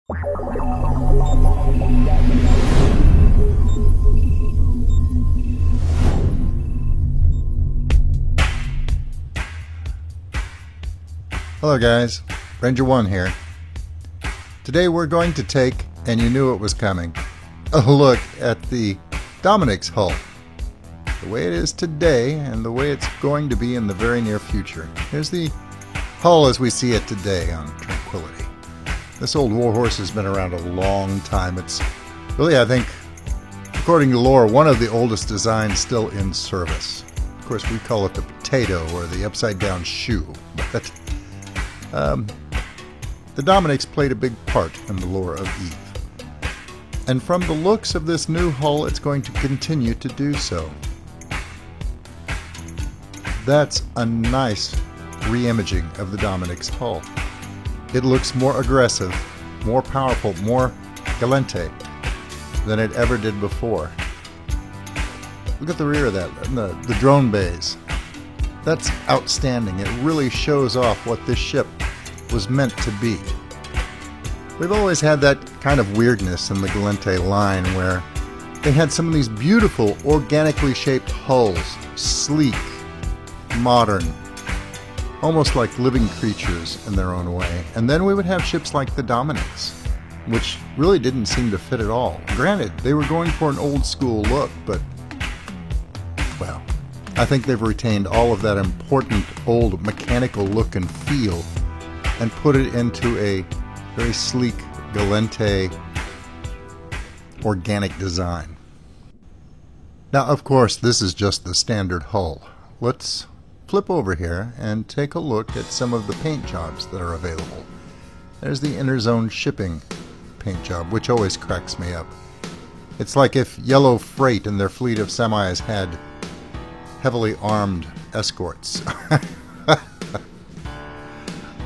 Hello guys, Ranger One here. Today we're going to take, and you knew it was coming, a look at the Dominix hull. The way it is today and the way it's going to be in the very near future. Here's the hull as we see it today on Tranquility. This old warhorse has been around a long time. It's really, I think, according to lore, one of the oldest designs still in service. Of course, we call it the potato or the upside down shoe, but the Dominix played a big part in the lore of Eve. And from the looks of this new hull, it's going to continue to do so. That's a nice re-imaging of the Dominix hull. It looks more aggressive, more powerful, more galante than it ever did before. Look at the rear of that, and the drone bays. That's outstanding. It really shows off what this ship was meant to be. We've always had that kind of weirdness in the Galente line where they had some of these beautiful organically shaped hulls, sleek, modern, almost like living creatures in their own way. And then we would have ships like the Dominix, which really didn't seem to fit at all. Granted, they were going for an old school look, but, well, I think they've retained all of that important old mechanical look and feel and put it into a very sleek, galante, organic design. Now, of course, this is just the standard hull. Let's flip over here and take a look at some of the paint jobs that are available. There's the Interzone Shipping paint job, which always cracks me up. It's like if Yellow Freight and their fleet of semis had heavily armed escorts.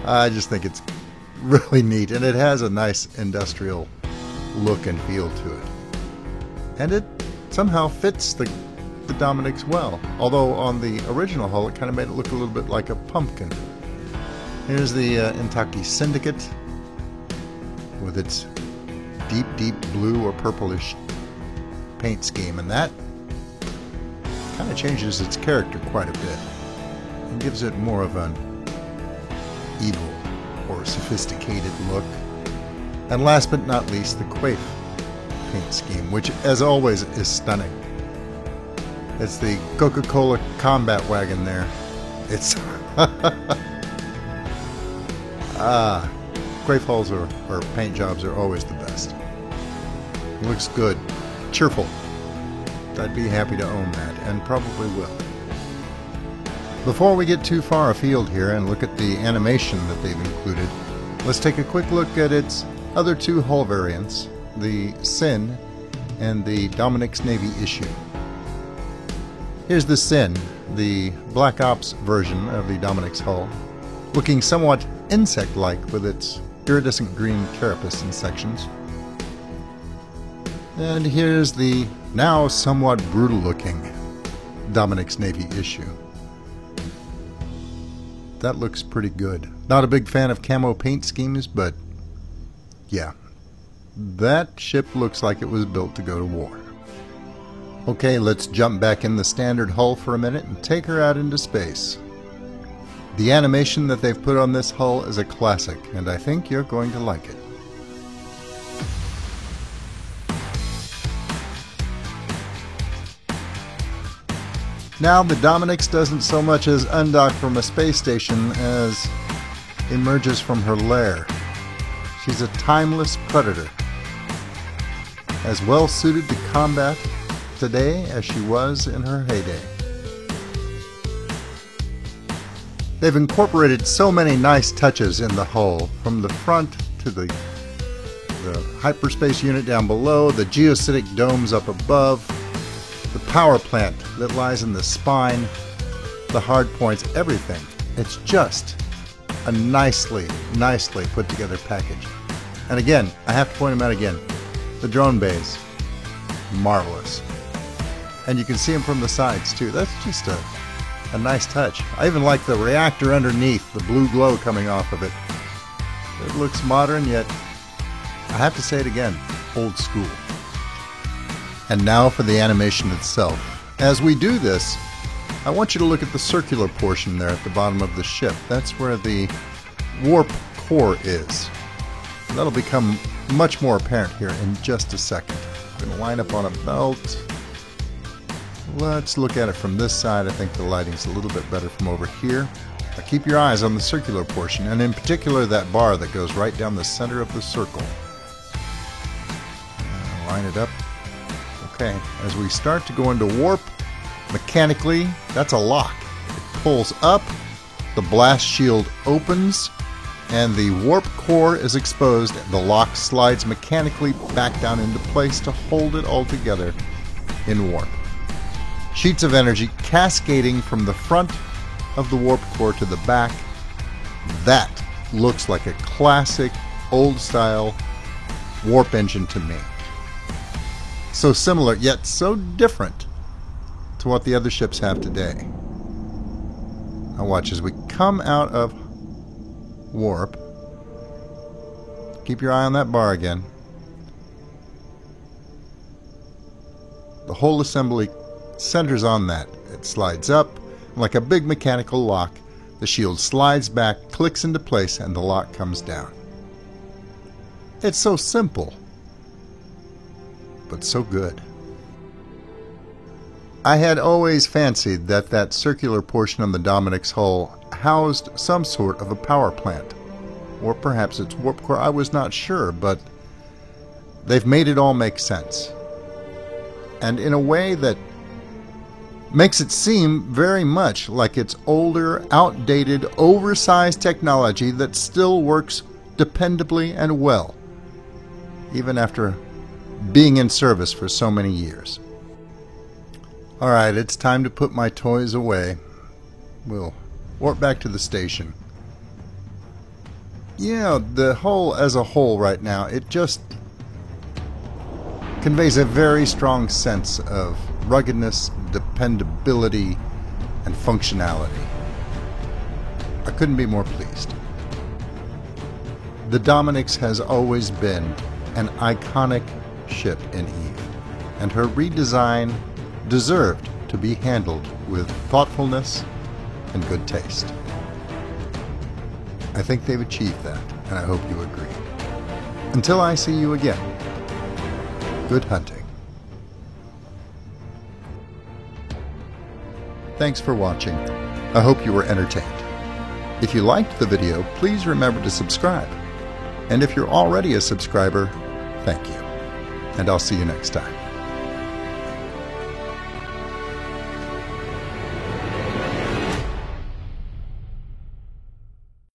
I just think it's really neat, and it has a nice industrial look and feel to it. And it somehow fits the Dominix well, although on the original hull it kind of made it look a little bit like a pumpkin. Here's the Intaki Syndicate with its deep blue or purplish paint scheme, and that kind of changes its character quite a bit and gives it more of an evil or sophisticated look. And last but not least, the Quaife paint scheme, which as always is stunning. It's the Coca-Cola combat wagon there. It's Quaife hulls or paint jobs are always the best. It looks good, cheerful. I'd be happy to own that, and probably will. Before we get too far afield here and look at the animation that they've included, let's take a quick look at its other two hull variants, the Sin and the Dominix Navy issue. Here's the Sin, the Black Ops version of the Dominix hull, looking somewhat insect-like with its iridescent green carapace in sections. And here's the now somewhat brutal-looking Dominix Navy issue. That looks pretty good. Not a big fan of camo paint schemes, but yeah, that ship looks like it was built to go to war. Okay, let's jump back in the standard hull for a minute and take her out into space. The animation that they've put on this hull is a classic, and I think you're going to like it. Now the Dominix doesn't so much as undock from a space station as emerges from her lair. She's a timeless predator, as well suited to combat today as she was in her heyday. They've incorporated so many nice touches in the hull, from the front to the hyperspace unit down below, the geocitic domes up above, the power plant that lies in the spine, the hard points, everything. It's just a nicely put together package. And again, I have to point them out again. The drone bays, marvelous. And you can see them from the sides too. That's just a nice touch. I even like the reactor underneath, the blue glow coming off of it. It looks modern, yet I have to say it again, old school. And now for the animation itself. As we do this, I want you to look at the circular portion there at the bottom of the ship. That's where the warp core is. That'll become much more apparent here in just a second. I'm going to line up on a belt. Let's look at it from this side. I think the lighting's a little bit better from over here. Now keep your eyes on the circular portion, and in particular that bar that goes right down the center of the circle. Line it up. Okay, as we start to go into warp, mechanically, that's a lock. It pulls up, the blast shield opens, and the warp core is exposed. The lock slides mechanically back down into place to hold it all together in warp. Sheets of energy cascading from the front of the warp core to the back. That looks like a classic, old-style warp engine to me. So similar, yet so different to what the other ships have today. Now watch as we come out of warp. Keep your eye on that bar again. The whole assembly centers on that. It slides up like a big mechanical lock. The shield slides back, clicks into place, and the lock comes down. It's so simple, but so good. I had always fancied that that circular portion on the Dominic's hull housed some sort of a power plant, or perhaps its warp core. I was not sure, but they've made it all make sense, and in a way that makes it seem very much like it's older, outdated, oversized technology that still works dependably and well, even after being in service for so many years. Alright, it's time to put my toys away. We'll warp back to the station. Yeah, the hull as a whole right now, it just conveys a very strong sense of ruggedness, dependability, and functionality. I couldn't be more pleased. The Dominic's has always been an iconic ship in Eve, and her redesign deserved to be handled with thoughtfulness and good taste. I think they've achieved that, and I hope you agree. Until I see you again, good hunting. Thanks for watching. I hope you were entertained. If you liked the video, please remember to subscribe. And if you're already a subscriber, thank you. And I'll see you next time.